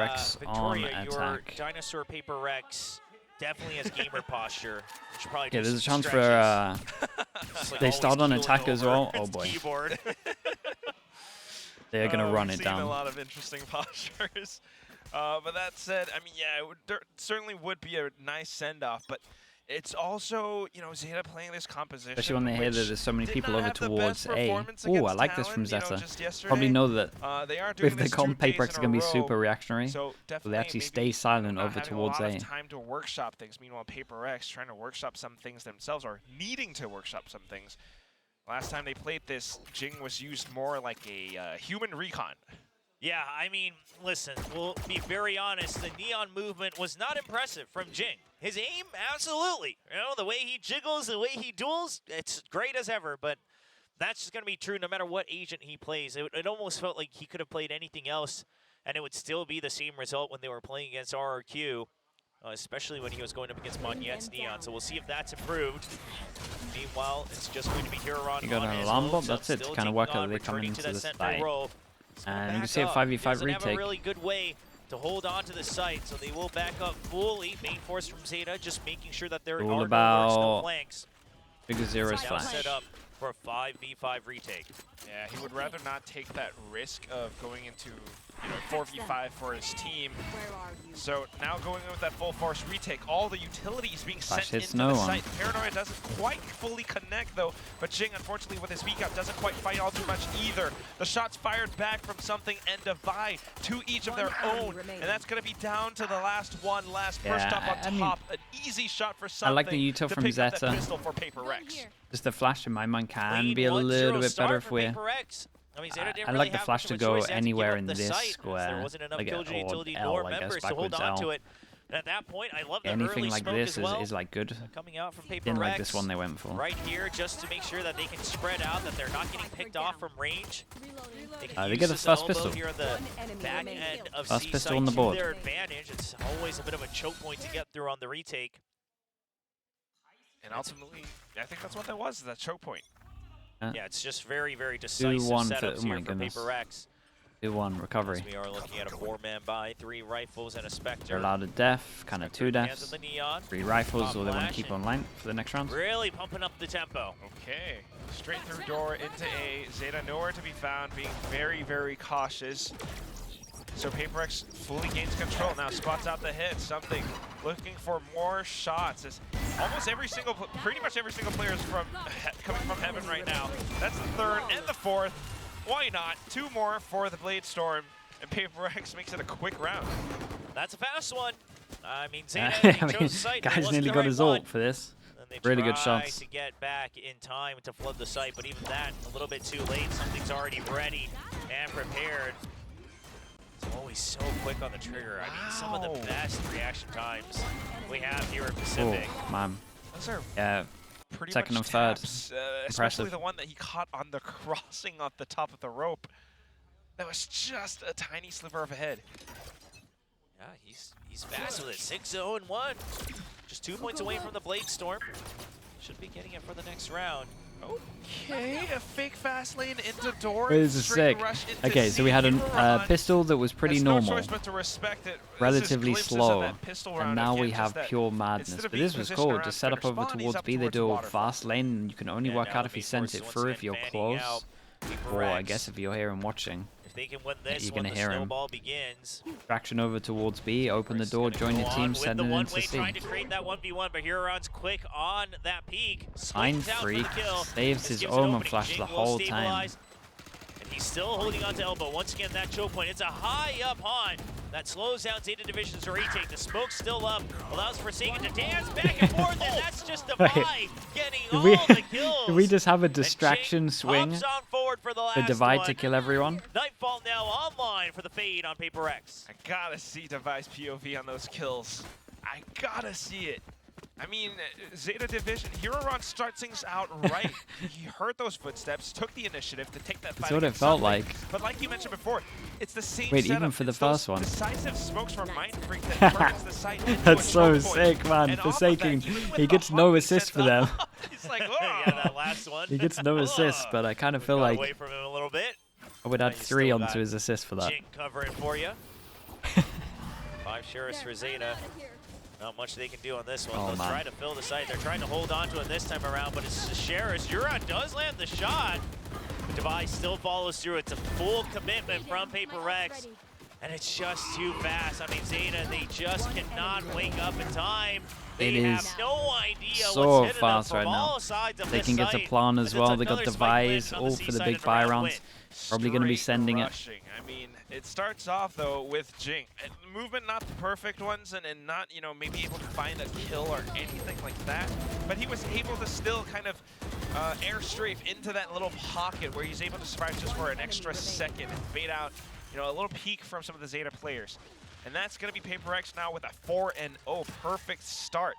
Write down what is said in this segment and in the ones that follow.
PRX on Victoria, your attack. dinosaur Paper X definitely has gamer posture. Which probably Okay, just there's a chance stretches. for Like they always start on keeling attack as over well. its Oh boy, keyboard. they're gonna run We've it seen down. a lot of interesting postures. But that said, I mean, yeah, there certainly would be a nice send-off, but it's also, you know, Zeta playing this composition. Especially when they hear that there's so many did people not over have the towards best A. performance Oh, I against like this from Talon, you know, Zeta. just yesterday. Probably know that they are doing with the this comp, 2 Paper days X is in going to a be row, super reactionary. so Will they actually maybe, stay silent not over having towards a lot A? of time to workshop things. Meanwhile, Paper X trying to workshop some things themselves, or needing to workshop some things. Last time they played this, Jing was used more like a human recon. Yeah, I mean, listen, we'll be very honest. The neon movement was not impressive from Jing. His aim, absolutely. You know, the way he jiggles, the way he duels, it's great as ever, but that's just going to be true no matter what agent he plays. It almost felt like he could have played anything else, and it would still be the same result when they were playing against RRQ, especially when he was going up against Monet's Neon. So we'll see if that's improved. Meanwhile, it's just going to be Huron. You got an alarm bomb, that's it. It's kind of work out they come into the site. And you can see a 5v5 retake. Have a really good way to hold on to the site, so they will back up fully. Main force from Zeta, just making sure that there All are about no flanks. Big Zero's Now flash. set up for a 5v5 retake. Yeah, he would rather not take that risk of going into, you know, 4v5 for his team. So now going in with that full force retake, all the utilities being Flash sent hits into no the one. site. Paranoia doesn't quite fully connect though, but Jing, unfortunately, with his weak up, doesn't quite fight all too much either. The shots fired back from something and Divide to each of their own, and that's going to be down to the last one, last first Yeah, up on I top. An easy shot for something. I like the util to from pick up that Zeta. pistol for Paper X. Just the flash in my mind can Clean be a 1-0 little bit start better for if we're... Paper X. I mean, Zeta didn't I really like the have flash much to of a go choice. They had to give anywhere up in the this site, as square, there wasn't enough like Killjoy or utility L, nor I guess, members to hold backwards on L. to it. And at that point, I love the Anything early like smoke this as well, is like good. coming out from Paper Didn't X. like this one they went for. Right here, just to make sure that they can spread out, that they're not getting picked off from range. They can They use get the this first elbow pistol. here on the back end of First C pistol site on the to board. their advantage. It's always a bit of a choke point to get through on the retake. And ultimately, I think that's what that was, that choke point. Yeah, it's just very, very decisive 2-1 setups oh here my for goodness. Paper X. 2-1 recovery. As we are looking at a 4-man buy, 3 rifles and a Spectre. They're allowed a death, kind of 2 Hands deaths. of the neon. 3 rifles, or they want Flash to keep and online for the next round. Really pumping up the tempo. Okay, straight through door into A. Zeta nowhere to be found, being very, very cautious. So Paper X fully gains control now, spots out the hit, something, looking for more shots. As almost every single, pretty much every single player is coming from heaven right now. That's the third and the fourth. Why not? 2 more for the Blade Storm, and Paper X makes it a quick round. That's a fast one. I mean, Zeta I mean, chose site. It guy's wasn't nearly the got right his one. ult for this. And they Really good try shots. to get back in time to flood the site, but even that, a little bit too late. Something's already ready and prepared. It's always so quick on the trigger. I mean, some of the best reaction times we have here at Pacific. Oh, man. Those are Yeah, pretty second much and third. taps, especially Impressive. the one that he caught on the crossing off the top of the rope. That was just a tiny sliver of a head. Yeah, he's fast with it. 6-0-1. Just 2 points away from the Blade Storm. Should be getting it for the next round. Okay, a fake fast lane into door. This is straight sick. rush into Okay, so we C. had a Huron pistol that was pretty has no normal, choice but to respect it. This is relatively glimpses of slow, that pistol and round now again, we just have that pure madness. instead But of being this was positioned cool. around Just set up defender over spawn, he's towards up B. They towards do a waterfall. fast lane. You can only And work now out the if you main sent force it once through again if you're fanning close, out Paper or I X. guess if you're here and watching. If they can win this, you're when gonna the hear him. snowball begins. Traction over towards B, open the Force door, gonna join go your on team, with send the it one-way, into C. trying to create that 1v1, but Huron's quick on that peak. Mind Splits out for Freak the kill. saves This his gives an omen opening. flash Jing the will whole time. stabilize, and he's still holding on to elbow. Once again, that choke point. It's a high up haunt that slows down Zeta Division's retake. The smoke's still up, allows Forsaken to dance back and forth, and that's just Divide getting all the kills. Did we just have a And Jing distraction swing hops on forward for the for last Divide one. to kill everyone? Nightfall now online for the fade on Paper X. I gotta see Device POV on those kills. I gotta see it. I mean, Zeta Division, Huron starts things out right. He heard those footsteps, took the initiative to take that fight. That's what it against felt something. like. But like you mentioned before, it's the same Wait, setup. even for the It's those first one. decisive smokes from Mind Freak that turns the site into That's a so choke point. sick, man. And off of that, Forsaken, even with he the gets hug, no he assist sets for them. up. He's like, oh. Yeah, that last one. He gets no assist, but I kind of feel Got like away from him a little bit. I would add you 3 still onto got his assist for that. Jing covering for you. 5 sheriffs for Zeta. Not much they can do on this one. They'll try to fill the site. They're trying to hold on to it this time around, but it's the sheriffs. Huron does land the shot. Device still follows through. It's a full commitment from PRX. And it's just too fast. I mean, Zeta, they just cannot wake up in time. They have no idea so what's hitting fast them from right now. all sides of They can get to plan as well. They got Device, all for the big buy rounds. Probably going to be sending it. I mean, it starts off though with Jing. Movement not the perfect ones, and not, you know, maybe able to find a kill or anything like that. But he was able to still kind of air strafe into that little pocket where he's able to survive just for an extra second and bait out, you know, a little peek from some of the Zeta players. And that's going to be PRX now with a 4-0 perfect start.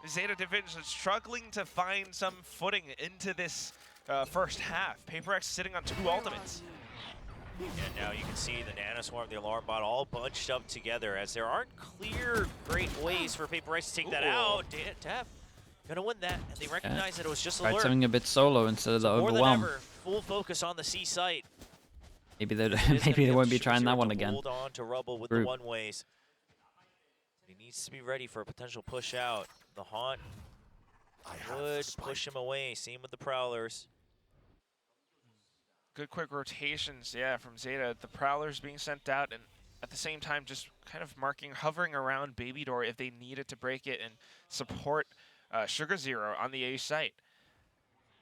Zeta division struggling to find some footing into this first half. PRX sitting on 2 ultimates. And now you can see the Nanoswarm, the Alarm Bot, all bunched up together as there aren't clear great ways for PRX to take that out. Def gonna win that, and they recognize that it was just alert. Tried something a bit solo instead of the overwhelm. More than ever, full focus on the C site. Maybe they won't be trying that one again. Hold on to Rubble with the one-ways. He needs to be ready for a potential push out. The Haunt would push him away. Same with the Prowlers. Good quick rotations, yeah, from Zeta. The Prowlers being sent out, and at the same time just kind of hovering around Baby Door if they needed to break it and support Sugar Zero on the A site.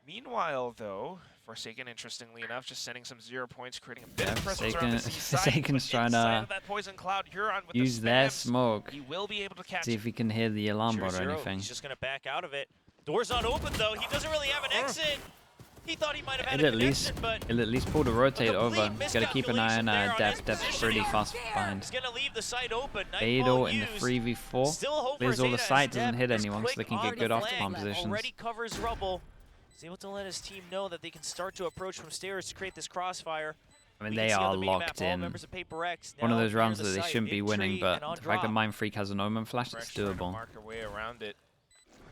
Meanwhile, though, Forsaken, interestingly enough, just sending some 0 points, creating a bit of presence around the C side. Forsaken's trying to that poison cloud, Huron with use their smoke. He will be able to catch See if he can hear the alarm bot or anything. He's just going to back out of it. Door's not open, though. He doesn't really have an exit. He thought he might have had an exit, but he'll at least pull the rotate over. He's got to keep an eye on Depth. Depth's pretty fast behind. He's going to leave the site open. Beidou in the 3v4. Clears all the site, doesn't hit anyone, so they can get good off-spawn positions. Already covers Rubble. He's able to let his team know that they can start to approach from stairs to create this crossfire. I mean, they are locked in. One of those rounds that they shouldn't be winning, but the fact that Mind Freak has an Omen Flash, it's doable. Mark our way around it.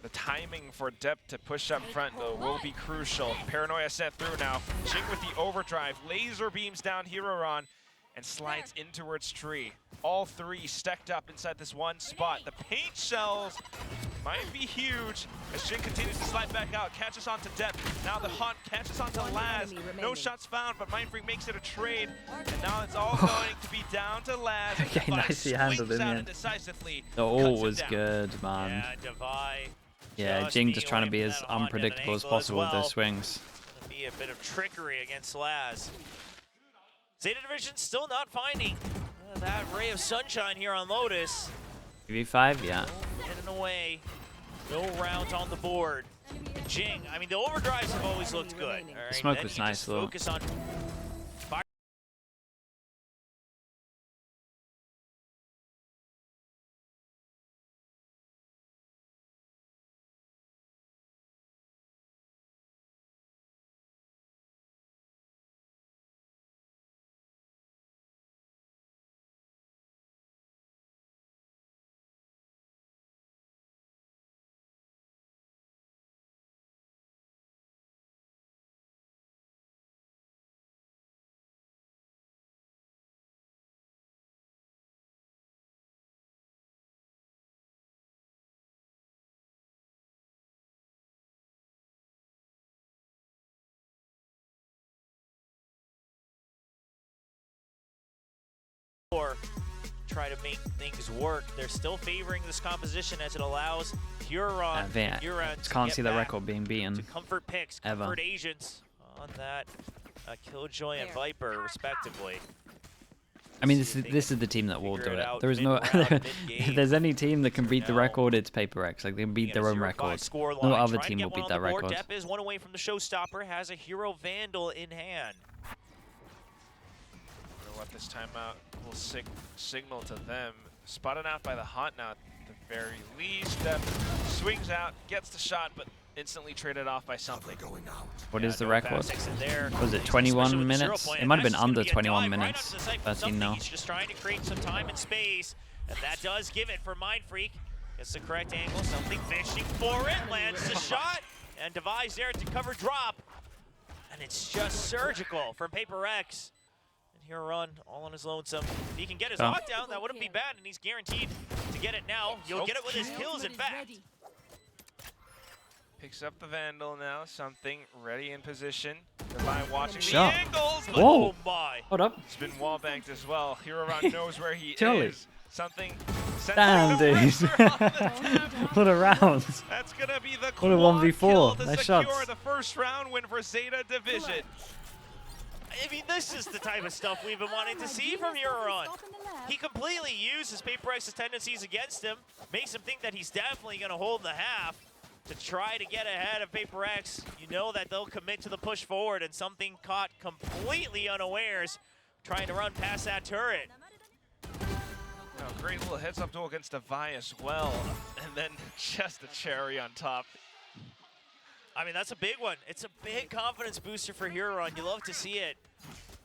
The timing for Depth to push up front, though, will be crucial. Paranoia sent through now. Jing with the overdrive. Laser beams down Huron and slides in towards tree. All 3 stacked up inside this one spot. The paint shells might be huge as Jing continues to slide back out, catches onto Depth. Now the Haunt catches onto Laz. No shots found, but Mind Freak makes it a trade. And now it's all going to be down to Laz. Okay, nicely handled in the end. The ult was good, man. Yeah, Devi. Yeah, Jing just trying to be as unpredictable as possible with those swings. Gonna be a bit of trickery against Laz. Zeta Division still not finding that ray of sunshine here on Lotus. 3v5, yeah. Hidden away. No rounds on the board. Jing, I mean, the overdrives have always looked good. All right? The smoke was nice, though. Focus on fire. Try to make things work. They're still favoring this composition as it allows Huron. Can't see the record being beaten. To comfort picks, comfort agents on that Killjoy and Viper, respectively. I mean, this is the team that will do it. There is no. If there's any team that can beat the record, it's PRX. Like they can beat their own record. No other team will beat that record. Depp is one away from the showstopper. Has a Hero Vandal in hand. Let this timeout will signal to them. Spotted out by the Haunt now at the very least. Swings out, gets the shot, but instantly traded off by something. What is the record? Was it 21 minutes? It might have been under 21 minutes. 13 now. He's just trying to create some time and space, and that does give it for Mind Freak. Gets the correct angle, something fishing for it, lands the shot, and Devi's there to cover drop. And it's just surgical from PRX. here run all on his lonesome. If he can get his lockdown, that wouldn't be bad, and he's guaranteed to get it now. You'll get it with his kills, in fact. Picks up the Vandal now. Something ready in position. Divine watching the Shot. angles. But Whoa. Oh my. Hold up. it's been wall banked as well. Hero knows where he Totally. is. Something. Damn, dude. What a round. That's gonna be the What a quad 1v4. kill to Nice secure shots. the first round win for Zeta Division. I mean, this is the type of stuff we've been wanting to see from Huron. He completely uses PRX's tendencies against him, makes him think that he's definitely going to hold the half to try to get ahead of PRX. You know that they'll commit to the push forward, and something caught completely unawares, trying to run past that turret. Oh, great little heads-up duel against Devi as well, and then just a cherry on top. I mean, that's a big one. It's a big confidence booster for Huron. You love to see it.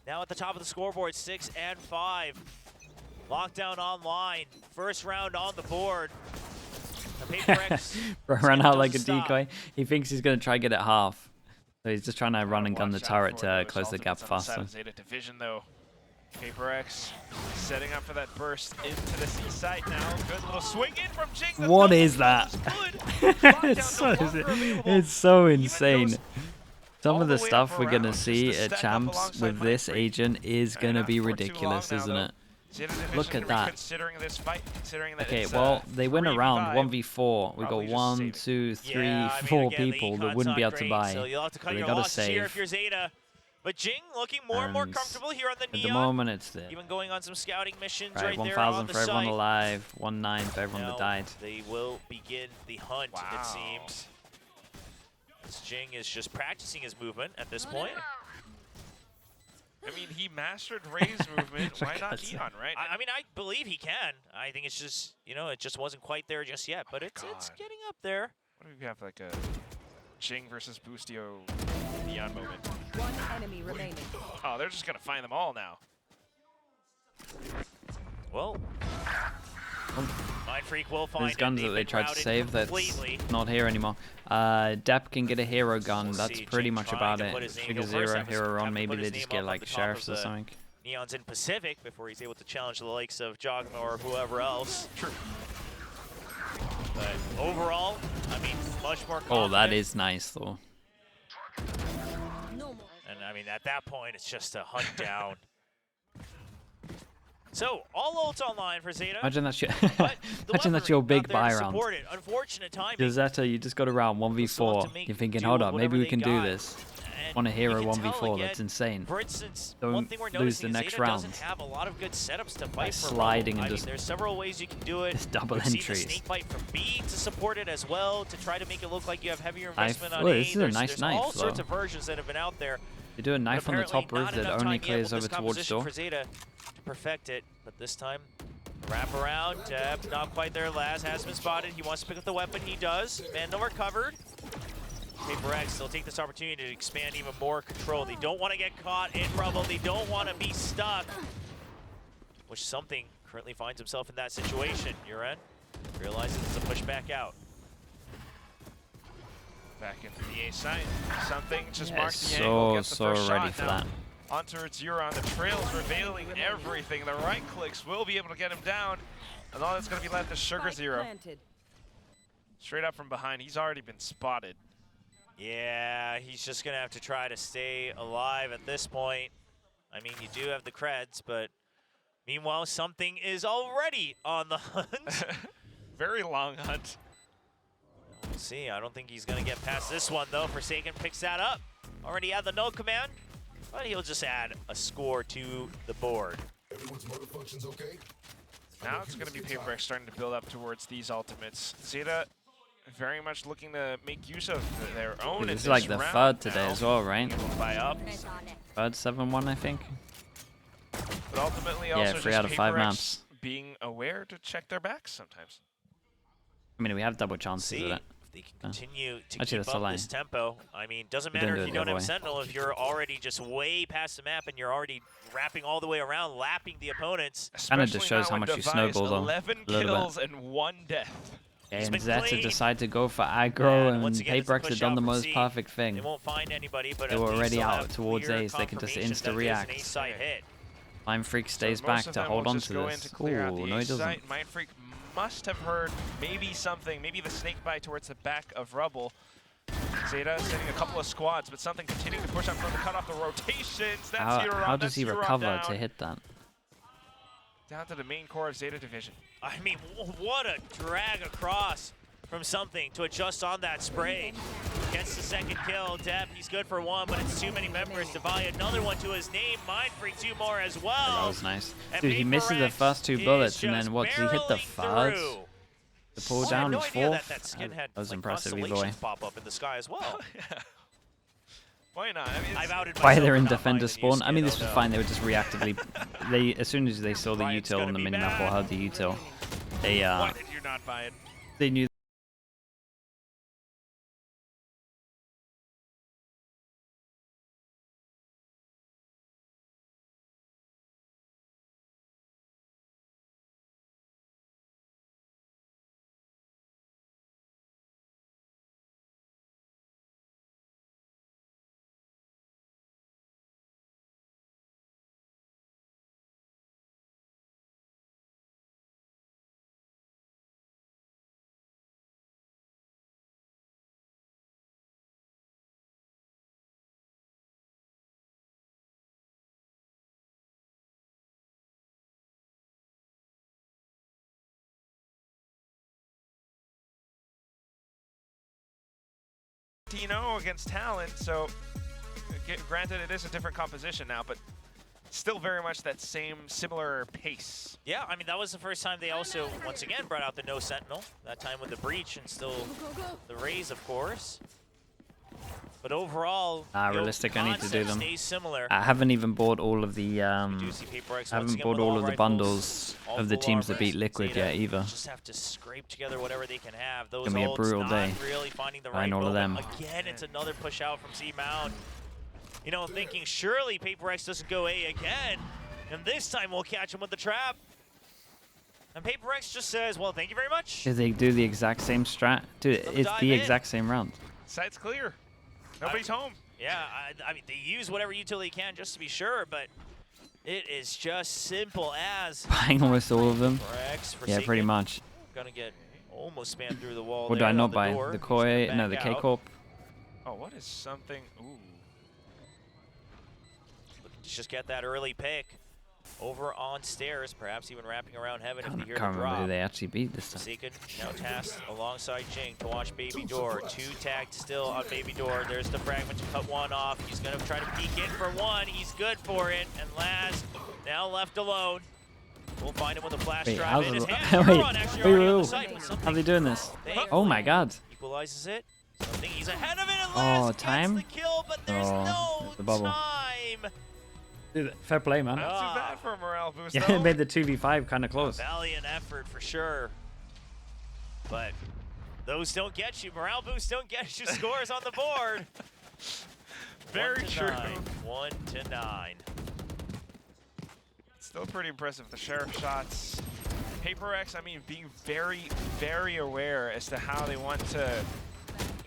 Now at the top of the scoreboard, 6 and 5. Lockdown online. First round on the board. The PRX Ran out like a doesn't stop. decoy. He thinks he's going to try and get it half. So he's just trying to run and gun the turret to close the gap faster. Zeta Division though. PRX setting up for that burst into the C site now. Good little swing in from Jing. What is that? It's so insane. Some of the stuff we're going to see at Champs with this agent is going to be ridiculous, isn't it? Look at that. Okay, well, they win a round 1v4. We got 1, 2, 3, 4 people that wouldn't be able to buy. So you'll have to cut They your got to losses here if save. you're Zeta. But Jing looking more and more And comfortable here on the At Neon. the moment, it's the Even going on some scouting missions right, right there on 1,000 the for everyone site. alive, 1,900 for everyone Now that died. they will begin the hunt, Wow. it seems. As Jing is just practicing his movement at this point. I mean, he mastered Ray's movement. Why not Neon, right? I mean, I believe he can. I think it's just, you know, it just wasn't quite there just yet, but it's getting up there. What if we have like a Jing versus Boostio Neon moment? One enemy remaining. Oh, they're just gonna find them all now. Well, Mind Freak will find There's guns that they tried to save that's not here anymore. Depp can get a hero gun. That's pretty much about it. Sugar Zero, Hero Run. Maybe they just get like sheriffs or something. Neon's in Pacific before he's able to challenge the likes of Jogma or whoever else. True. But overall, I mean, much more confident. Oh, that is nice though. And I mean, at that point, it's just a hunt down. So, all ults online for Zeta. Imagine that's your, but the imagine that's weaponry your big not there to buy round. support it. Unfortunate timing. Your Zeta, you just got around 1v4. You're thinking, hold up, maybe we can do this. On a hero 1v4, that's insane. For instance, Don't one thing we're lose the noticing is next Zeta round. doesn't have a lot of good setups to By fight for sliding Rumble. and I just- mean, there's several ways you can do it. Just double We've seen the entries. snake bite from B to support it as well, to try to make it look like you have heavier investment on oh, A. this is a nice there's knife, all sorts though. of versions that have been out there. You do a knife But on the top apparently roof not that enough only time yet clears with over this towards composition door. for Zeta to perfect it, but this time wrap around. Not quite there. Laz has been spotted. He wants to pick up the weapon. He does. Vandal recovered. PRX, they'll take this opportunity to expand even more control. They don't want to get caught in rubble. They don't want to be stuck. Which something currently finds himself in that situation. Uren realizes it's a push back out. Back into the A site. Something just Yeah, marks the angle. Gets the so first ready shot for now. that. Onto its Euron. The trail's revealing everything. The right clicks will be able to get him down. And all that's going to be left is Sugar Zero. Straight up from behind. He's already been spotted. Yeah, he's just going to have to try to stay alive at this point. I mean, you do have the creds, but meanwhile, something is already on the hunt. Very long hunt. We'll see. I don't think he's going to get past this one, though. Forsaken picks that up. Already had the null command, but he'll just add a score to the board. Now it's going to be PRX starting to build up towards these ultimates. Zeta very much looking to make use of their own. This is like the third today as well, right? Buy up. Third 7-1, I think. But ultimately Yeah, also 3 just out of 5 PRX maps. being aware to check their backs sometimes. I mean, we have double chances See of if it. they can continue to Actually, keep that's a up lie. this tempo. I mean, doesn't We matter didn't if do you it don't the have other way. Sentinel, if you're already just way past the map and you're already wrapping all the way around, lapping the opponents. Kinda just Especially shows now how when much you Device, snowball, though, 11 a little bit. kills and 1 death. He's And been Zeta clean. decide to go for Yeah, aggro, and and once again, it's a PRX push had done out the from most C. perfect They thing. won't find anybody, but They at were least already they'll out have towards clear Ace. They can just confirmation that there's an insta-react. Ace side hit. Mind Freak stays back to hold on to this. Ooh, no he doesn't. Mind Freak must have heard maybe something, maybe the snake bite towards the back of Rubble. Zeta sending a couple of squads, but something continuing to push up from to cut off the rotations. That's How does he recover to hit that? Down to the main core of Zeta division. I mean, what a drag across from something to adjust on that spray. Gets the second kill. Depp, he's good for one, but it's too many members to buy another one to his name. Mind Freak 2 more as well. That was nice. And Dude, he misses the first 2 bullets, and then what? Does he hit the third? Through. The pull I down had no idea fourth? that skin had That was like, impressive, boy. constellations pop up in the sky as well. Yeah. Why not? I mean, I've outed Why myself they're in for not buying defender the new spawn? I mean, this skin, was oh, fine. They were just reactively. As soon as they saw the Ryan's util gonna on the be minimap or back. heard the util, they why did you not buy it? they knew. Against Talent, so granted it is a different composition now, but still very much that same similar pace. Yeah, I mean, that was the first time they also, once again, brought out the no sentinel. That time with the breach and still the raise, of course. But overall, realistic, I need to do them. Stays similar. I haven't even bought all of the. I PRX haven't bought all of the bundles of the teams that beat Liquid yet either. Just have to scrape together whatever they can have. Those It's gonna be a brutal day. Really finding the Buying right all of them. Again, it's another push out from C-Mount. You know, thinking surely PRX doesn't go A again, and this time we'll catch him with the trap. And PRX just says, well, thank you very much. Did they do the exact same strat? Dude, it's the exact same round. Site's clear. Nobody's home. Yeah, I mean, they use whatever utility can just to be sure, but it is just simple as Buying almost all of them. PRX, Yeah, pretty much. Gonna get almost spammed through the wall. What do I not buy? The Koi? No, the K-Corp. Oh, what is something? Ooh. Looking to just get that early pick over on stairs, perhaps even wrapping around heaven if I they hear can't the remember drop. who they actually beat this time. Seekin now tasked alongside Jing to watch Baby Door. 2 tagged still on Baby Door. There's the fragment to cut one off. He's going to try to peek in for one. He's good for it. And Laz now left alone. We'll find him with a flash drive in his hand. How are they doing this? Oh my god. Equalizes it. Something he's ahead of it. And Laz time? gets the kill, but there's no the bubble. time. Dude, fair play, man. Not too bad for a morale boost, Yeah, though. it made the 2v5 kind of close. Valiant effort for sure. But those don't get you. Morale boosts don't get you scores on the board. Very true. 1 to 9. Still pretty impressive. The sheriff shots. PRX, I mean, being very, very aware as to how they want to,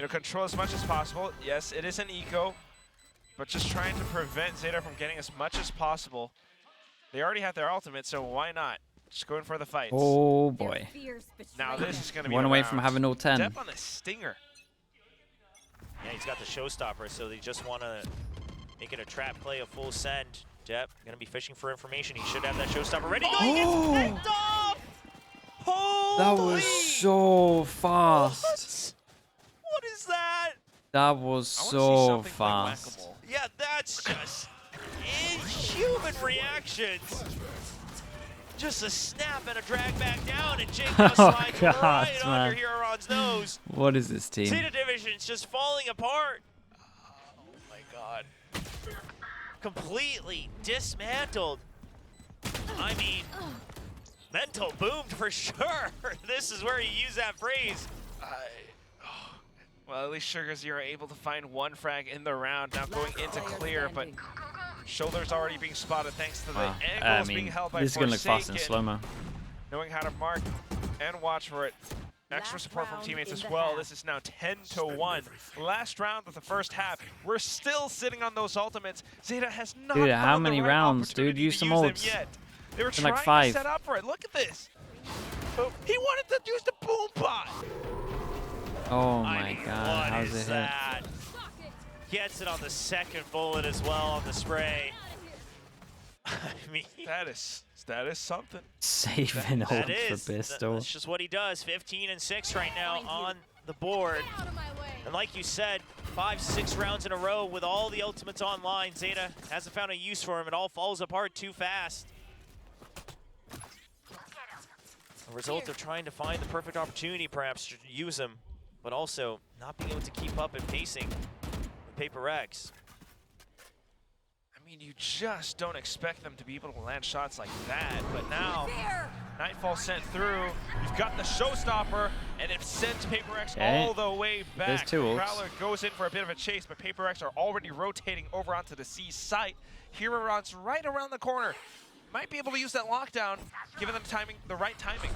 control as much as possible. Yes, it is an eco, but just trying to prevent Zeta from getting as much as possible. They already have their ultimate, so why not? Just go in for the fights. Oh boy. Now this is going to be one away from having all 10. Step on the stinger. Yeah, he's got the showstopper, so they just want to make it a trap play, a full send. Depp going to be fishing for information. He should have that showstopper ready. He gets picked off! Holy! That was so fast. What is that? That was so fast. Yeah, that's just inhuman reactions. Just a snap and a drag back down, and Jake slides right under Huron's nose. What is this team? Zeta Division's just falling apart. Oh my god. Completely dismantled. I mean, mental boomed for sure. This is where you use that phrase. Well, at least Sugars, you're able to find one frag in the round, now going into clear, but Shoulder's already being spotted thanks to the angles being held by this is going to look fast in Forsaken. slow-mo. Knowing how to mark and watch for it. Extra support from teammates as well. This is now 10-1. Last round of the first half. We're still sitting on those ultimates. Zeta has not Dude, found how the many right rounds, dude? opportunity Use to some them ults. yet. They were Been trying like 5. to set up for it. Look at this. He wanted to use the boom pot. Oh my god, what how's is it hit? that? Gets it on the second bullet as well on the spray. I mean, That is something. Saving that ult is. for pistol. That's just what he does. 15-6 right now on the board. And like you said, 5-6 rounds in a row with all the ultimates online. Zeta hasn't found a use for him. It all falls apart too fast. A result of trying to find the perfect opportunity, perhaps, to use him, but also not being able to keep up in pacing with PRX. I mean, you just don't expect them to be able to land shots like that. But now, Nightfall sent through. You've got the showstopper, and it sends PRX all the way back. There's 2 ults. Prowler goes in for a bit of a chase, but PRX are already rotating over onto the C site. Huron's right around the corner. Might be able to use that lockdown, giving them the right timing.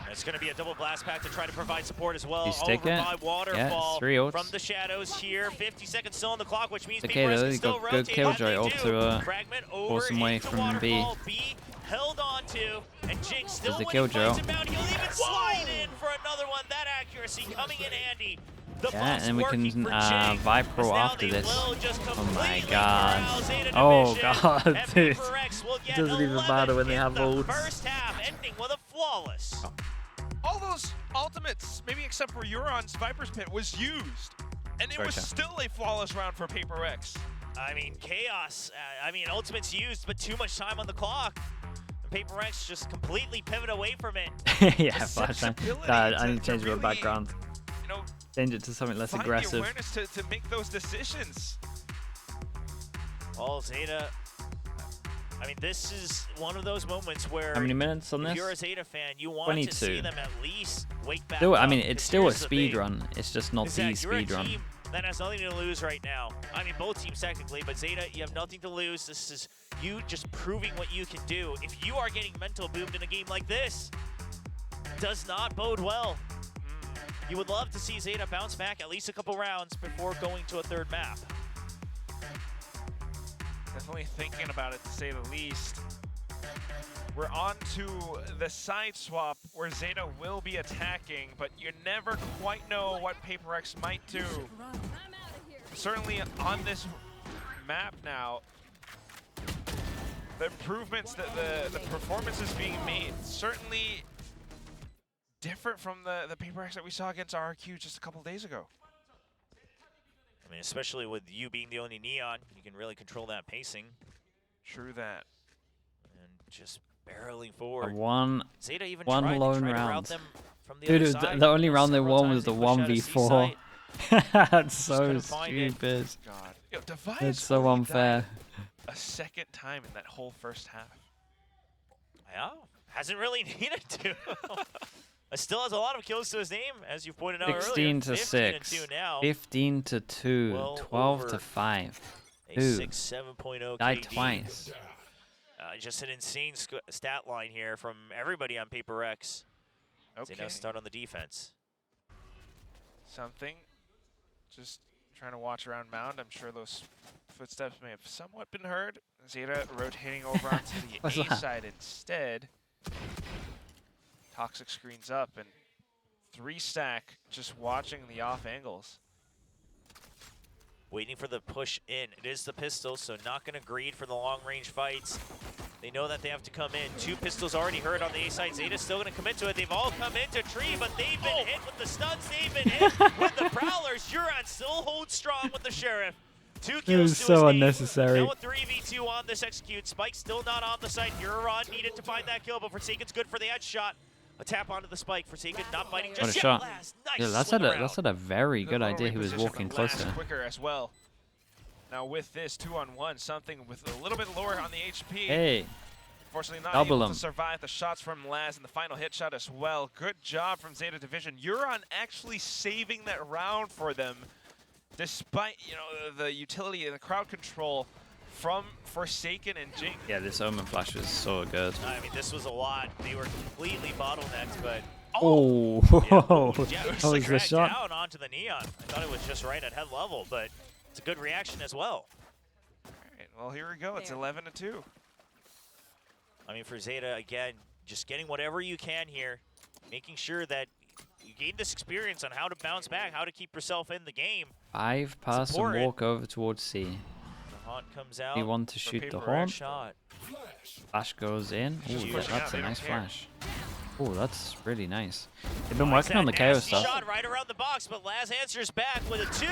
It's going to be a double blast pack to try to provide support as well. You stick Over it? by Waterfall 3 ults. from the shadows here. 50 seconds still on the clock, which means Okay, PRX though, can you still got good rotate. killjoy ult to Fragment force over him away into from Waterfall. B. B held on to, and Jinx still There's the when he killjoy. finds him out, he'll even slide in for another one. That accuracy coming in handy. The Yeah, buff's and we working can for Jinx, Vipro as now after they this. will just Oh my completely god. corral Zeta Oh Division, god, and dude. PRX will get Doesn't even 11 matter when they in have the ults. first half, ending with a flawless. All those ultimates, maybe except for Euron's Viper's Pit, was used. And it was still a flawless round for PRX. I mean, chaos. I mean, ultimate's used, but too much time on the clock. And PRX just completely pivot away from it. Yeah, flashbang. God, I need to change my background. You know, Change it to something less find aggressive. the awareness to make those decisions. All Zeta. I mean, this is one of those moments where How many minutes on if this? you're a Zeta fan, you want 22. to see them at least wake back Still, up. I mean, it's 'cause still a here's the speed thing. run. It's just not the You're a speed run. team that has nothing to lose right now. I mean, both teams technically, but Zeta, you have nothing to lose. This is you just proving what you can do. If you are getting mental boomed in a game like this, does not bode well. You would love to see Zeta bounce back at least a couple rounds before going to a third map. Definitely thinking about it, to say the least. We're on to the side swap where Zeta will be attacking, but you never quite know what PRX might do. Certainly on this map now, the improvements, that the performances being made, certainly different from the PRX that we saw against RRQ just a couple days ago. I mean, especially with you being the only Neon, you can really control that pacing. True that. And just barreling forward. Zeta even one tried lone to try to route round. them from the Dude, other it was side. the only round they Several won was times the they pushed out a 1v4. C-site. That's so couldn't find it. stupid. God. Yo, Device It's so only unfair. died a second time in that whole first half. Yeah, hasn't really needed to. Still has a lot of kills to his name, as you pointed out earlier. 16 to 6. 15 and 2 now. 15 to 2. Well 12 over to 5. A Dude. 6.7.0 Died KD. twice. Just an insane stat line here from everybody on PRX. Okay. They now start on the defense. Something. Just trying to watch around Mound. I'm sure those footsteps may have somewhat been heard. Zeta rotating over onto the What's A that? side instead. Toxic screens up and 3-stack just watching the off angles. Waiting for the push in. It is the pistol, so not going to greed for the long-range fights. They know that they have to come in. 2 pistols already heard on the A side. Zeta's still going to commit to it. They've all come into tree, but they've been hit with the stuns. They've been hit with the prowlers. Huron still holds strong with the sheriff. 2 kills was to so his name. unnecessary. Now a 3v2 on this execute. Spike still not on the site. Huron needed to find that kill, but Forsaken's good for the headshot. A tap onto the Spike. Forsaken not fighting just What a yet. shot. Nice Yeah, that's swing had around. a very good The idea. He lower was position walking but last closer. quicker as well. Now with this 2-on-1, something with a little bit lower on the HP. Hey, Fortunately not double able him. to survive the shots from Laz and the final hit shot as well. Good job from Zeta Division. Euron actually saving that round for them, despite, you know, the utility and the crowd control from Forsaken and Jink. yeah, this Omen flash was so good. I mean, this was a lot. They were completely bottlenecked, but Oh, Yeah, that was the shot. down onto the Neon. I thought it was just right at head level, but it's a good reaction as well. All right, well, here we go. It's 11-2. I mean, for Zeta, again, just getting whatever you can here, making sure that you gain this experience on how to bounce back, how to keep yourself in the game. 5 pass and walk over towards C. The haunt comes out. You want to shoot the PRX haunt. Shot. Flash goes in. Ooh, Huge. that's a They don't nice care. flash. Oh, that's really nice. They've been working on the KO stuff. Shot right around the box, but Laz answers back with a 2.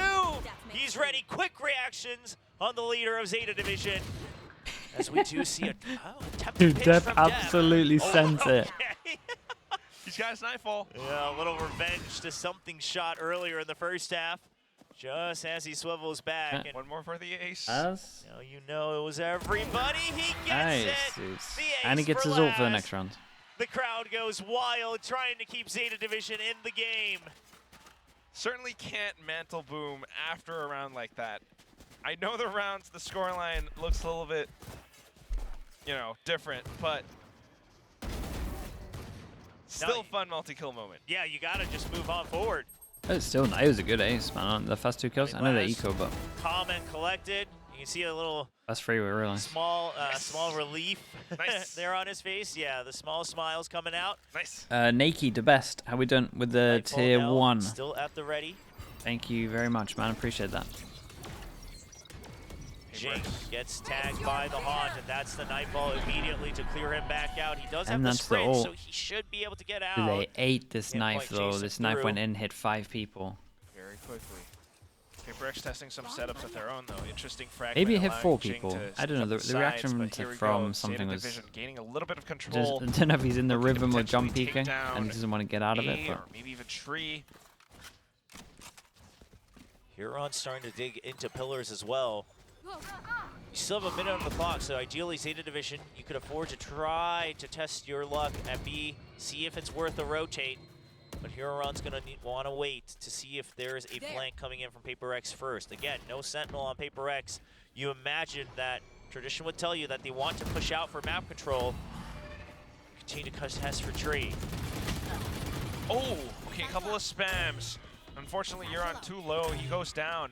He's ready. Quick reactions on the leader of Zeta Division. As we do see a Dude, Dep absolutely sent it. Okay. He's got his nightfall. Yeah, a little revenge to something shot earlier in the first half. Just as he swivels back. And One more for the ace. As now you know it was everybody. He gets nice, it. dude. The And he ace gets for his ult for the Laz. next round. The crowd goes wild, trying to keep Zeta Division in the game. Certainly can't mantle boom after a round like that. I know the rounds, the scoreline looks a little bit, you know, different, but still fun multi-kill moment. Yeah, you gotta just move on forward. It's still nice. It was a good ace, man. The first 2 kills. I know they're Laz, eco, but calm and collected. You can see a little that's free, really. small relief Nice. there on his face. Yeah, the small smiles coming out. Nice. Nakey, the best. How we done with the Nightfall tier now 1? Still at the ready. Thank you very much, man. Appreciate that. Jing gets tagged by the Haunt, and that's the Nightfall immediately to clear him back out. He does have And the that's the sprint, ult. so he should be able to get out. They ate this Can't knife, quite though. chase This him knife through. went in, hit 5 people. Very quickly. PRX testing some setups of their own, though. Interesting fragment. Maybe it hit allowing 4 Jing people. to I don't know. jump The reaction sides, but here we from go. something Zeta was Division gaining a little bit of just, control. I don't know if he's in the Looking to rhythm of jump potentially peeking take down and he doesn't want to get out of it. A, But or maybe even tree. Huron's starting to dig into pillars as well. You still have a minute on the clock, so ideally Zeta Division, you could afford to try to test your luck at B, see if it's worth a rotate. But Huron's going to want to wait to see if there's a flank coming in from PRX first. Again, no Sentinel on PRX. You imagine that tradition would tell you that they want to push out for map control. Continue to test for tree. Oh, okay, a couple of spams. Unfortunately, you're on too low. He goes down.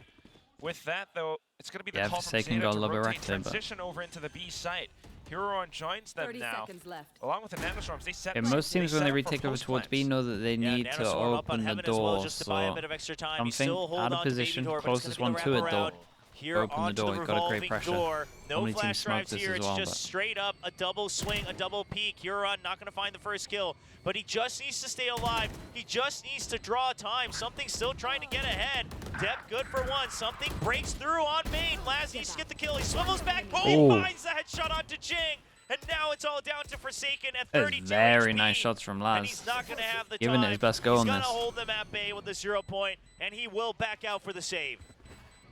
With that, though, it's going to be the Yeah, call from Forsaken Zeta got a to little bit rotate, wrecked there, but- transition over into the B site. Huron joins them 30 now. seconds left. Along with the nanostorms, they set yeah, up- most teams when they set up for retake over post towards B plants. know that they need to Nanostorm up on open the Heaven as well, door. just to buy a bit So of extra time. He's something still holding out of on to Baby position, Door, but it's closest gonna one be the to it, wraparound. though. Here Open the onto door, the you've got a great revolving pressure. door. No Many teams flash smoke drives this here. as It's well, just but- straight up a double swing, a double peek. Huron not going to find the first kill, but he just needs to stay alive. He just needs to draw time. Something's still trying to get ahead. Dep good for one. Something breaks through on main. Laz needs to get the kill. He swivels back. Boom! Oh. Finds the headshot onto Jing. And now it's all down to Forsaken at That's 32 very HP. nice shots from And Laz. he's not going to have the Giving it time. his best go He's on gonna this. hold them at bay with the 0 point, and he will back out for the save.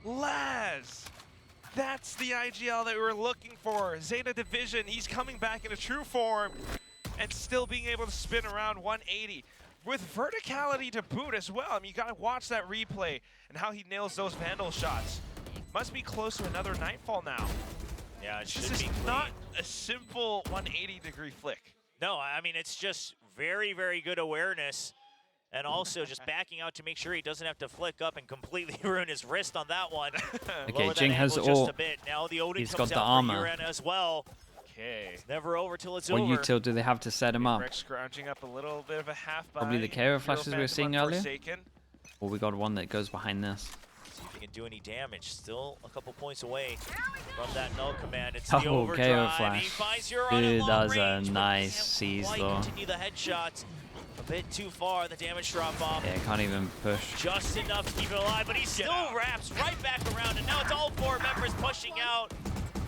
Laz! That's the IGL that we were looking for. Zeta Division, he's coming back into true form and still being able to spin around 180 with verticality to boot as well. I mean, you gotta watch that replay and how he nails those Vandal shots. Must be close to another Nightfall now. Yeah, it should This is be clean. not a simple 180-degree flick. No, I mean, it's just very, very good awareness. And also just backing out to make sure he doesn't have to flick up and completely ruin his wrist on that one. Okay, Lower that Jing has angle just ult. a bit. Now the Odin He's comes got the out armor. for Uran as well. Okay. It's never over till it's What over. util do they have to set him up? PRX scrounging up a little bit of a half by. Probably the KO Hero flashes we were Phantom seeing on earlier? Forsaken. Or we got one that goes behind this. See if he can do any damage. Still a couple points away from that null command. It's Oh, the KO overdrive. flash. He finds Huron Dude, at long that was a range, but nice can't seize, quite though. Continue the headshots. A bit too far. The damage drop off. Yeah, can't even push. Just enough to keep it alive, but he still wraps right back around, and now it's all 4 members pushing out.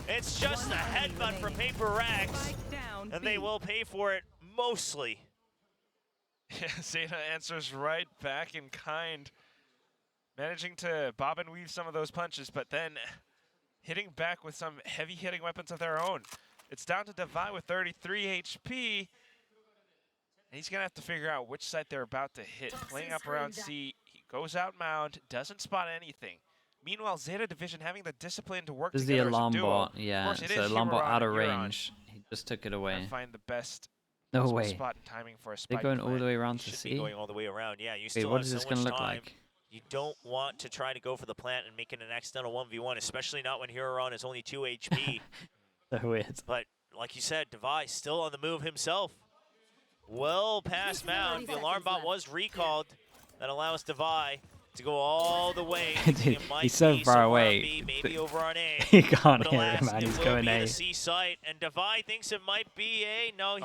It's just a headbutt from PRX, Spike down. and they B. will pay for it mostly. Yeah, Zeta answers right back in kind. Managing to bob and weave some of those punches, but then hitting back with some heavy hitting weapons of their own. It's down to Divide with 33 HP. And he's going to have to figure out which side they're about to hit. Playing up around C, he goes out mound, doesn't spot anything. Meanwhile, Zeta Division having the discipline to work This is the together as a alarm duo. bot. Of Yeah, course, it so is alarm bot Huron out of and Huron. range. He just took it away. And find the best No Sweet way. spot and timing for a They're spike going all plant. the way around to Should be C. going all the way around. Yeah, you Wait, still what have is so this much gonna look time. like? You don't want to try to go for the plant and make it an accidental 1v1, especially not when Huron is only 2 HP. So weird. But like you said, Devi still on the move himself. Well past Mound. The alarm bot was recalled. That allows Devi to go all the way. Dude, he's so far away. B, maybe over on A. You can't But hear alas, him, man. it He's will going be A. the C site, and Devi thinks it might be A. No,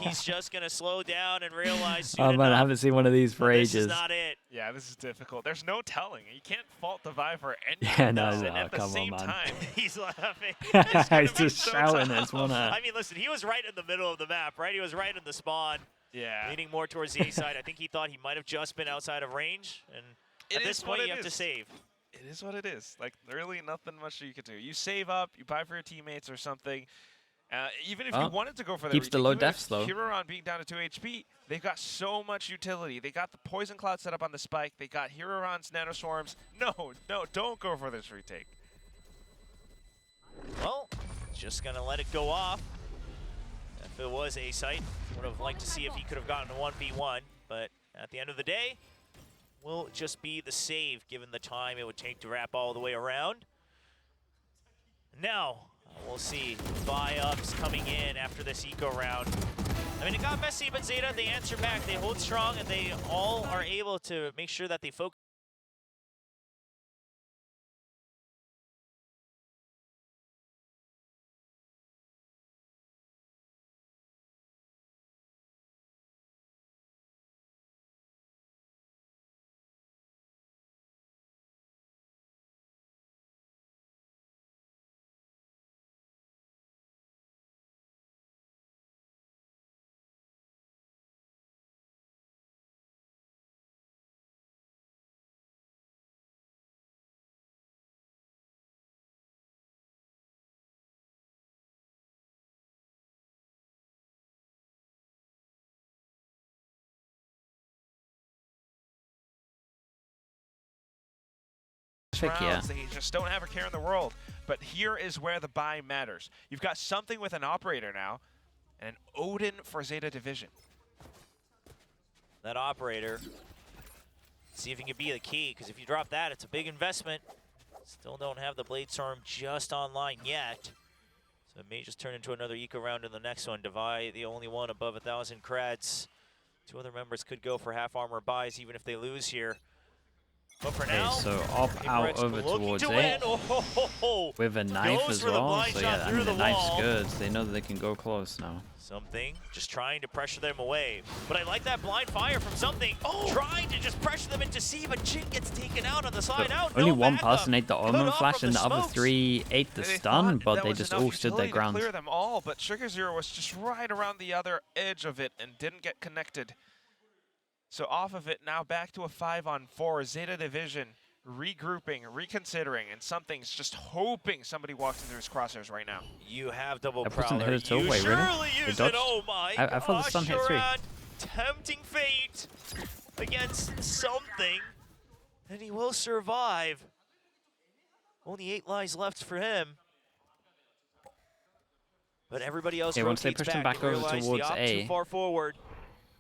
he's just gonna slow down and realize soon Oh man, I enough haven't seen one of these for that ages. This is not it. Yeah, this is difficult. There's no telling. You can't fault Devi for anything. Yeah, no, else. no, And at the come on, same man. time, He's laughing. He's be just so shouting tough. at his one. I mean, listen, he was right in the middle of the map, right? He was right in the spawn, yeah. leaning more towards the A side. I think he thought he might have just been outside of range, and It at this is what point, you it have to is. save. It is what it is. Like, really nothing much you can do. You save up, you buy for your teammates or something. Even if you wanted to go for the keeps the retake, low even def if slow. Huron being down to 2 HP, they've got so much utility. They got the poison cloud set up on the spike. They got Huron's nanoswarms. No, don't go for this retake. Well, just gonna let it go off. If it was A site, would have liked to see if he could have gotten a 1v1, but at the end of the day, will just be the save given the time it would take to wrap all the way around. Now, we'll see buy-ups coming in after this eco round. I mean, it got messy, but Zeta, they answer back. They hold strong, and they all are able to make sure that they focus. Rounds, they just don't have a care in the world. But here is where the buy matters. You've got something with an operator now, and an Odin for Zeta Division. That operator, see if he can be the key, because if you drop that, it's a big investment. Still don't have the Blade Storm just online yet. So it may just turn into another eco round in the next one. Devi, the only one above 1,000 creds. Two other members could go for half armor buys even if they lose here. But for now, So up, out, PRX over looking towards to A. win. Oh, ho, ho, ho. With a knife Goes as for the well. blind So shot yeah, I through mean, the the knife's wall. good. So they know that they can go close now. Something, just trying to pressure them away. But I like that blind fire from Something. Oh, trying to just pressure them into C, but Jin gets taken out on the side out. Only no one backup. person ate the Cut Omen off flash from and the other smokes. 3 ate the They stun, thought but that they was just enough all stood their utility to ground. clear them all, but Sugar Zero was just right around the other edge of it and didn't get connected. So off of it, now back to a 5-on-4. Zeta Division regrouping, reconsidering, and Something's just hoping somebody walks into his crosshairs right now. You have double That person prowler. hit it You away, really? surely They use it. dodged? Oh my I thought the gosh, stun hit too. Huron, tempting fate against Something, and he will survive. Only 8 lives left for him. But everybody else Yeah, once they rotates push them back back and over realize towards the op A, too far forward.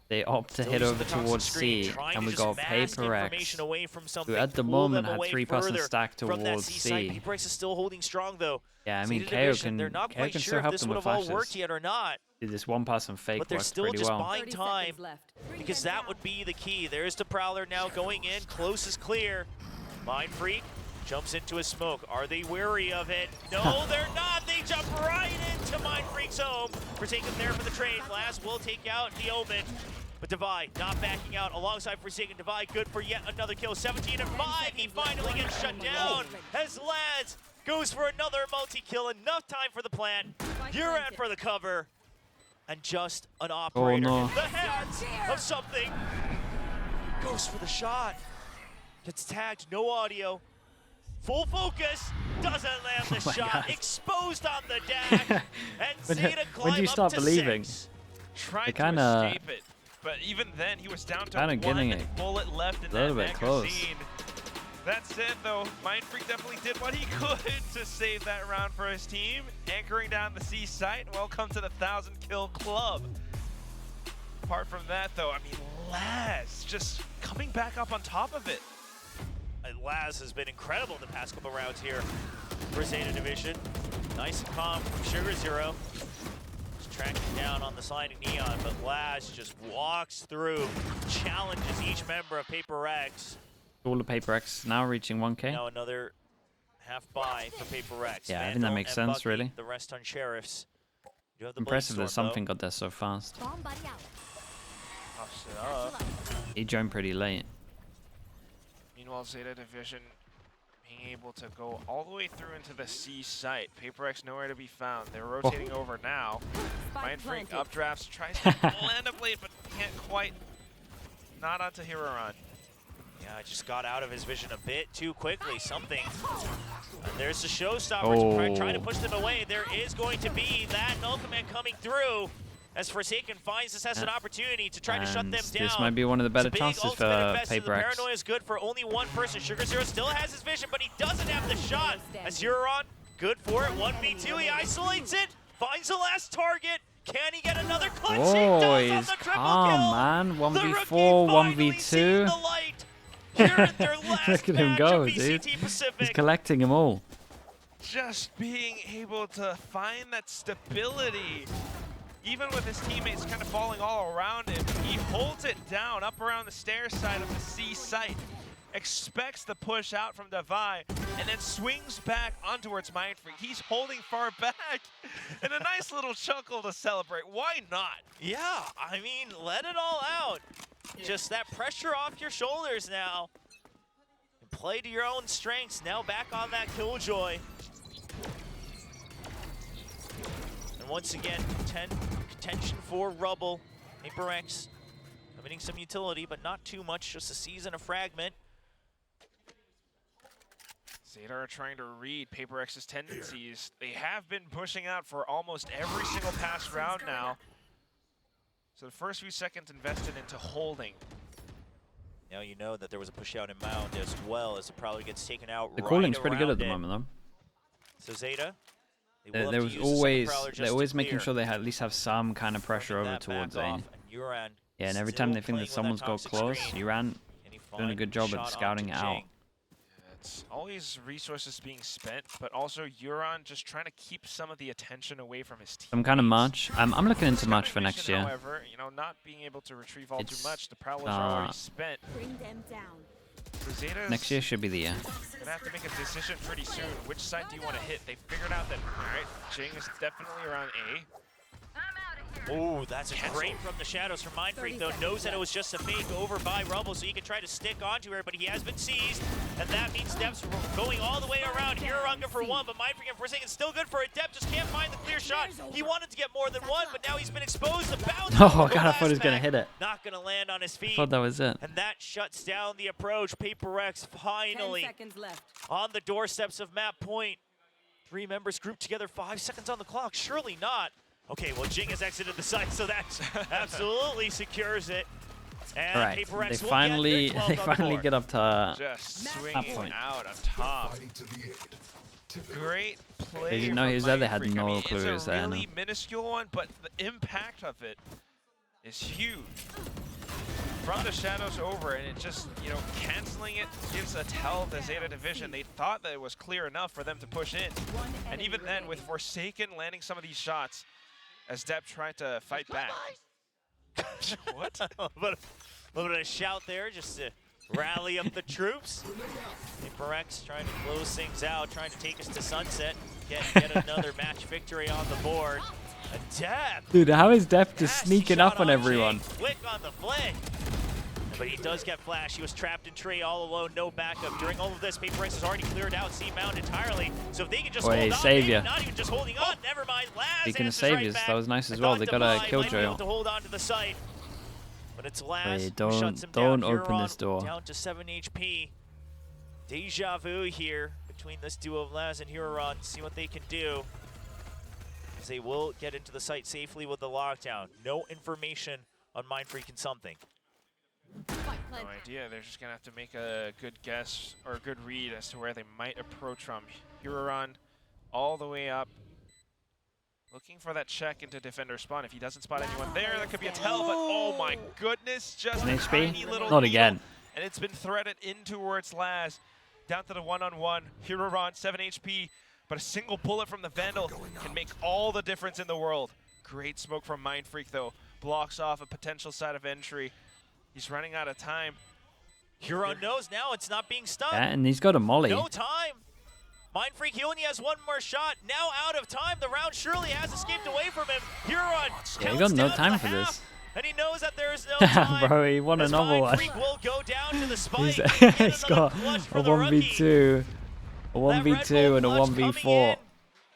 They opt to Still head using over the toxic towards screen, C, trying and to we just got mask PRX, information away from who Something, at the pull them moment had away 3-person further stack from that towards C site. C. PRX is still holding strong though. Yeah, I mean, Zeta KO Division, they're can, not KO quite can sure still if help this them would with have all flashes. worked yet or not. Dude, this one-person fake But they're works still pretty just well. buying time, because that would be the key. There's the Prowler now going in. Close is clear. Mind Freak jumps into a smoke. Are they wary of it? No, they're not. They jump right into Mind Freak's home. Forsaken there for the trade. Last will take out the Omen. But Devi not backing out alongside Forsaken. Devi good for yet another kill. 17 and 5. He finally gets shut down as Lads goes for another multi-kill. Enough time for the plant. You're in for the cover. And just an operator no. in the hands of Something. Goes for the shot. Gets tagged, no audio. Full focus, doesn't land the my shot. God. Exposed on the dash. And When- Zeta when do you climb start up to believing? 6. Tried They to kinda- escape it, but even then he was down to Kinda one getting it bullet left in a little that bit close. magazine. That said, though, Mind Freak definitely did what he could to save that round for his team, anchoring down the C site. Welcome to the 1,000 kill club. Apart from that, though, I mean, Laz just coming back up on top of it. Laz has been incredible the past couple rounds here for Zeta Division. Nice and calm from Sugar Zero. Just tracking down on the sliding Neon, but Laz just walks through, challenges each member of PRX. All the PRX now reaching 1K. Now another half buy for PRX. Yeah, I think that makes and sense, Bucky, really. The rest on Sheriffs. You have the Impressive that Bladestorm, something got there so fast. Pops it up. He joined pretty late. Meanwhile, Zeta Division being able to go all the way through into the C site. PRX nowhere to be found. They're rotating over now. Mindfreak updrafts, tries to land a blade, but can't quite. Not onto Hiroran. Yeah, just got out of his vision a bit too quickly. Something. And there's the showstopper trying to push them away. There is going to be that Null Command coming through as Forsaken finds this as an opportunity to try to shut them down. This might be one of the better chances for PRX. The paranoia is good for only one person. Sugar Zero still has his vision, but he doesn't have the shot. As Huron, good for it. 1v2, he isolates it, finds the last target. Can he get another clutch? Oh, he does he's on the triple calm, kill. man. The 1v4, rookie 1v2. the light. Here at their last Look at him match go, of dude. VCT Pacific. He's collecting them all. Just being able to find that stability. Even with his teammates kind of falling all around him, he holds it down up around the stair side of the C site, expects the push out from Davai, and then swings back ontowards Mindfreak. He's holding far back, and a nice little chuckle to celebrate. Why not? Yeah, I mean, let it all out. Just that pressure off your shoulders now. And play to your own strengths. Now back on that Killjoy. And once again, contention for Rubble. PRX limiting some utility, but not too much. Just a season of Fragment. Zeta are trying to read PRX's tendencies. They have been pushing out for almost every single past round now. So the first few seconds invested into holding. Now you know that there was a push out in Mound as well, as it probably gets taken out. The right calling's pretty good at the around it. moment, So Zeta, though. They're always making sure they at least have some kind of pressure over towards A. Yeah, and every time they think that someone's got close, Uran doing a good job at scouting it out. It's always resources being spent, but also Euron just trying to keep some of the attention away from his team. Some kind of match. I'm looking into match for next year. However, you know, not being able to retrieve all too much, the Prowlers are already spent. Bring them down. So Zeta's Next year should be the year. gonna have to make a decision pretty soon. Which side do you want to hit? They figured out that, all right, Jing is definitely around A. Oh, that's a great from the shadows from Mindfreak, though. Knows that it was just a fake over by Rubble, so he can try to stick onto her, but he has been seized, and that means Dep's going all the way around. Hiranga for one, but Mindfreak and Forsaken still good for it. Dep just can't find the clear shot. He wanted to get more than one, but now he's been exposed to bounce. Oh, God, I thought he was going to hit it. Not going to land on his I feet. thought that was it. And that shuts down the approach. PRX 10 finally seconds left. on the doorsteps of map point. 3 members grouped together, 5 seconds on the clock. Surely not. Okay, well, Jing has exited the site, so that absolutely secures it. And Right, PRX they will finally get their 12th on the board. get up to Just swinging point. out on top. Great play. They didn't know he was there, they had no clue he was It's a there, really no. minuscule one, but the impact of it is huge. From the shadows over, and it just, you know, canceling it gives a tell the Zeta Division. They thought that it was clear enough for them to push in. And even then, with Forsaken landing some of these shots, as Dep tried to fight back. What? a little bit of a shout there just to rally up the troops. PRX trying to close things out, trying to take us to sunset, get another match victory on the board. A Dep. Dude, how is Dep just Nasty sneaking shot up on everyone? Jing. Quick on the flank. But he does get flash. He was trapped in tree all alone, no backup. During all of this, PRX has already cleared out C-Mount entirely. So if they can just hold on, savior. not even just holding on, never mind. Laz Speaking of answers right saviors, back. that was nice I as well. thought They got a Davai might be Killjoy able on. to hold on to the site. But it's Laz Wait, who shuts him don't down. open Huron this door. Down to 7 HP. Deja vu here between this duo of Laz and Huron. See what they can do. As they will get into the site safely with the lockdown. No information on Mindfreak and something. No idea. They're just going to have to make a good guess or a good read as to where they might approach from. Huron all the way up. Looking for that check into defender spawn. If he doesn't spot anyone there, that could be a tell, but oh my goodness, just An a HP? tiny little Not needle, again. and it's been threaded into where it's last. Down to the one-on-one. Hiroron, 7 HP, but a single bullet from the Vandal can make all the difference in the world. Great smoke from Mind Freak, though. Blocks off a potential side of entry. He's running out of time. Huron knows now it's not being stunned. Yeah, and he's got a molly. No time. Mind Freak, he only has one more shot. Now out of time. The round surely has escaped away from him. Huron Yeah, he got no time for this. And he knows that there is no time. Bro, he won another Mind one. Freak will go down to the spike. He's got a 1v2, a 1v2, and a 1v4.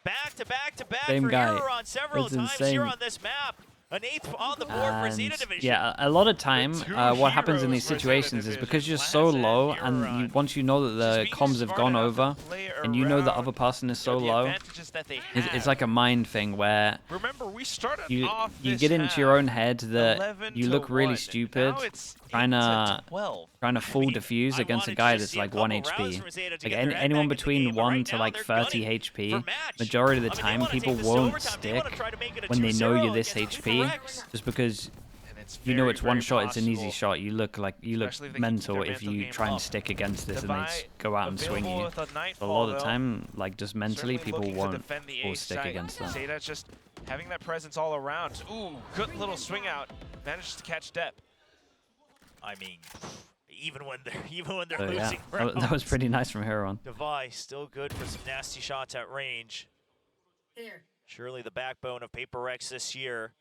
Back to back to back Same for guy. Huron several It's times insane. here on this map. An 8th on the board for Zeta And Division. yeah, a lot of time, The two what happens in heroes these for Zeta situations is Division, because you're so Laz and low, and Huron. once you know that the Just being comms have smart gone enough to over, play and you know the around, other person is so the low, advantages that they it's have. like a mind thing where Remember, we started you off this get into your half own head that 11 you to look really 1. stupid Now it's trying 8 to 12. full mean, diffuse I against a wanted guy to that's see a like 1 couple rounds HP. from Zeta to Like get their head anyone back in the between game, but 1 right to now like they're 30 gunning HP, for match. majority of the I mean, they time wanna people take this won't overtime. They wanna stick try to make it a when they know 2-0 you're this against HP, PRX. just because And it's you know very, it's one very shot, it's an easy possible. shot. You look Especially if they keep mental their if mental you game try and up. stick against this and they Devi go out and swing available you. with a So a Nightfall, lot of the though. time, like just mentally, Certainly people looking to won't defend the full A stick site. against that. Zeta just having that presence all around. Ooh, good little swing out. Manages to catch Depp. I mean, even when they're So, yeah, losing that was rounds. pretty nice from Huron. Devi still good for some nasty shots at range. Surely the backbone of PRX this year,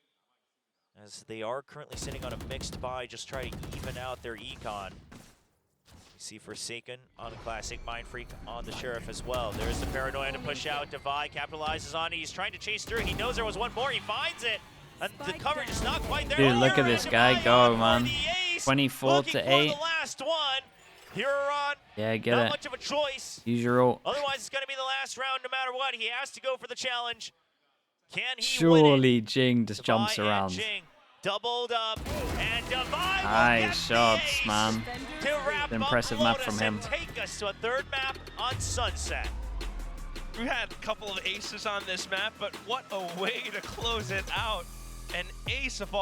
as they are currently sitting on a mixed buy, just try to even out their econ. You see Forsaken on the Classic, Mind Freak on the Sheriff as well. There's the Paranoia to push out. Devi capitalizes on it. He's trying to chase through. He knows there was one more. He finds it. And the coverage is not quite there. Dude, look at Huron this and guy Devi go, on for man. the ace. 24 Looking to for 8. the last one. Huron, Yeah, get not it. much of a choice. Usual. Otherwise, it's going to be the last round no matter what. He has to go for the challenge. Can he win it? Surely Jing just Devi jumps and around. Jing doubled up, and Devi will get Nice the shots, ace man. to wrap Impressive up map Lotus from him. and take us to a third map on Sunset. We had a couple of aces on this map, but what a way to close it out. An ace of all.